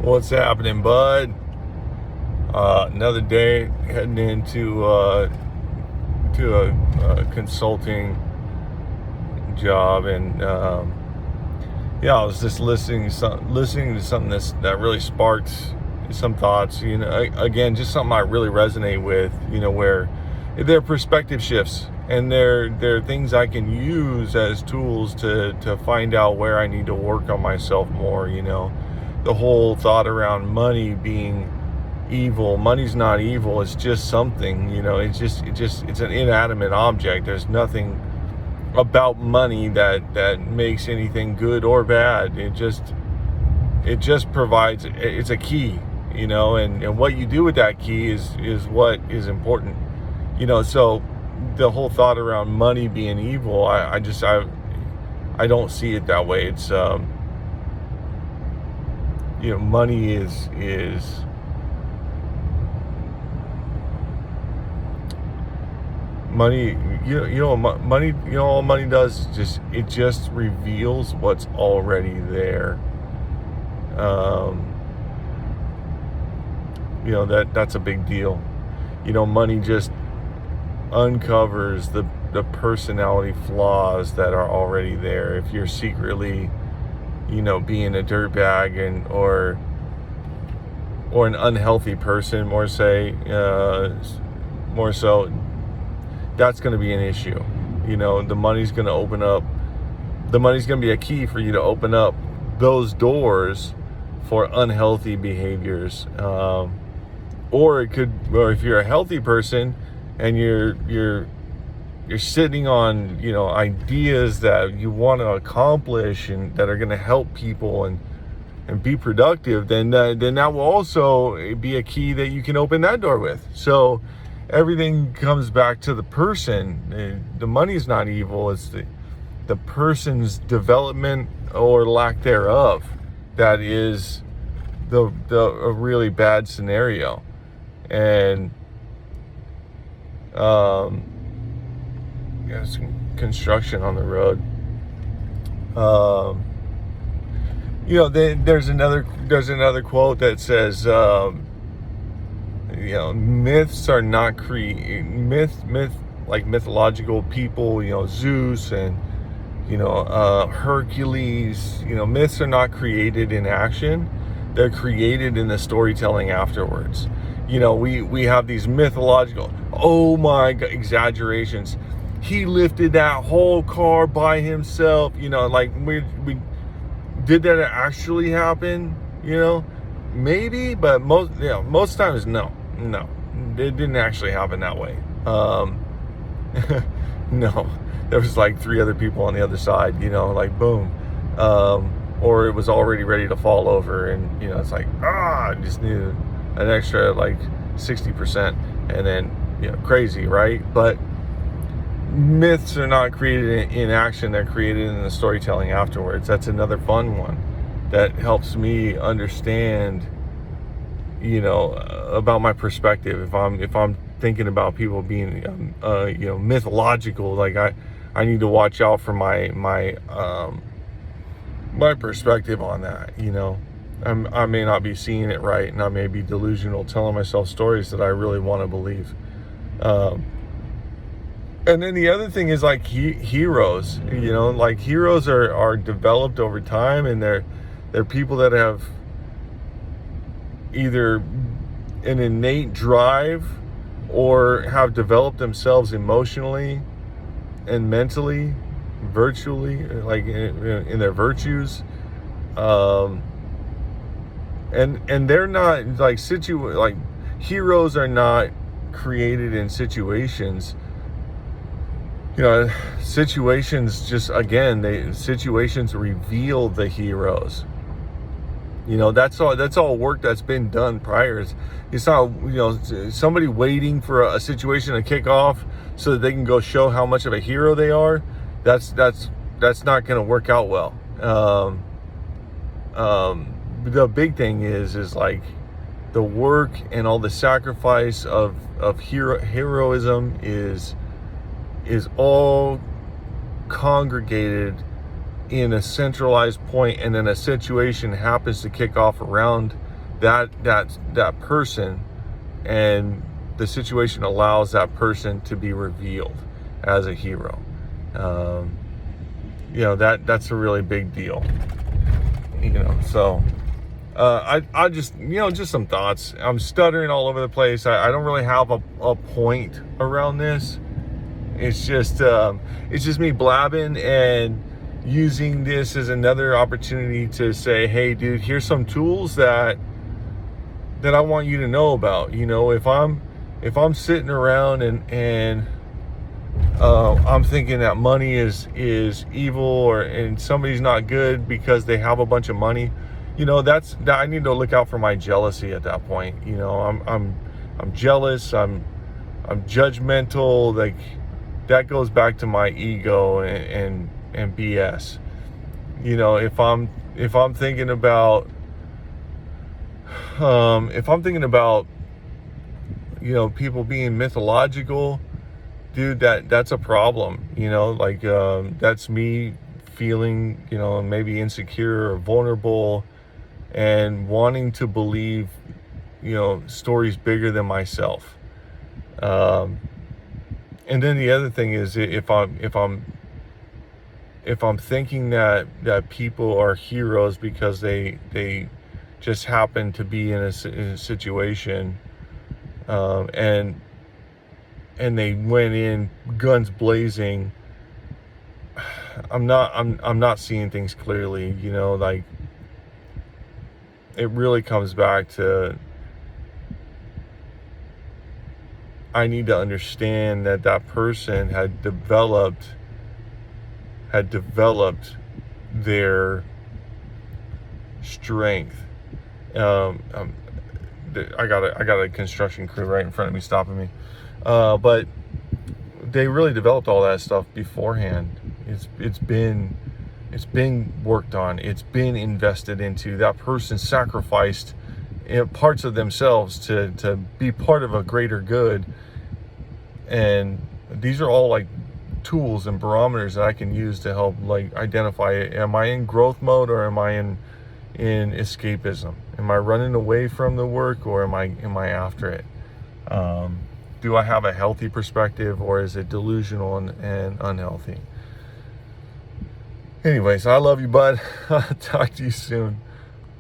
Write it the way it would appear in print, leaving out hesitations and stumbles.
What's happening, bud? Another day heading into to a consulting job, and yeah, I was just listening to something that really sparked some thoughts. Again, just something I really resonate with. Where their perspective shifts, and they're things I can use as tools to find out where I need to work on myself more. The whole thought around money being evil. Money's not evil. It's just something. It's an inanimate object. There's nothing about money that makes anything good or bad. It just provides. It's a key. And what you do with that key is what is important. So the whole thought around money being evil, I don't see it that way. It's money is money. Money. All money does is just reveals what's already there. That's a big deal. Money just uncovers the personality flaws that are already there. If you're secretly, being a dirtbag or an unhealthy person, more so, that's going to be an issue. The money's going to open up. The money's going to be a key for you to open up those doors for unhealthy behaviors. Or if you're a healthy person and you're sitting on ideas that you want to accomplish and that are going to help people and be productive, then that will also be a key that you can open that door with. So everything comes back to the person. The money's not evil. It's the person's development or lack thereof that is a really bad scenario. And some construction on the road. There's another quote that says, myths are not like mythological people, Zeus and Hercules. Myths are not created in action. They're created in the storytelling afterwards. We have these mythological, oh my God, exaggerations. He lifted that whole car by himself. Like we did that actually happen? Maybe, but most times no, it didn't actually happen that way. No, there was like 3 other people on the other side. Like boom, or it was already ready to fall over, and it's like I just needed an extra like 60%, and then crazy, right? But myths are not created in action. They're created in the storytelling afterwards. That's another fun one that helps me understand about my perspective. If I'm thinking about people being mythological, like I need to watch out for my perspective on that. I may not be seeing it right, and I may be delusional, telling myself stories that I really want to believe. And then the other thing is like heroes. Like heroes are developed over time, and they're people that have either an innate drive or have developed themselves emotionally and mentally, virtually, like in their virtues. And they're not like heroes are not created in situations. Situations situations reveal the heroes. That's all work that's been done prior. It's not somebody waiting for a situation to kick off so that they can go show how much of a hero they are. That's not going to work out well. The big thing is like the work and all the sacrifice of heroism is all congregated in a centralized point, and then a situation happens to kick off around that person, and the situation allows that person to be revealed as a hero. That's a really big deal. So I just, just some thoughts. I'm stuttering all over the place. I don't really have a point around this. It's just me blabbing and using this as another opportunity to say, hey dude, here's some tools that I want you to know about. If I'm sitting around and I'm thinking that money is evil, and somebody's not good because they have a bunch of money, that I need to look out for my jealousy at that point. I'm jealous, I'm judgmental. Like, that goes back to my ego and BS. If I'm thinking about people being mythological, dude, that's a problem. That's me feeling, maybe insecure or vulnerable, and wanting to believe, stories bigger than myself. And then the other thing is, if I'm thinking that people are heroes because they just happen to be in a situation, and they went in guns blazing, I'm not seeing things clearly. It really comes back to, I need to understand that person had developed their strength. I got a construction crew right in front of me stopping me, but they really developed all that stuff beforehand. It's been worked on. It's been invested into. That person sacrificed parts of themselves to be part of a greater good. And these are all like tools and barometers that I can use to help identify, am I in growth mode, or am I in escapism? Am I running away from the work, or am I after it? Do I have a healthy perspective, or is it delusional and unhealthy? Anyways, I love you, bud. I'll talk to you soon.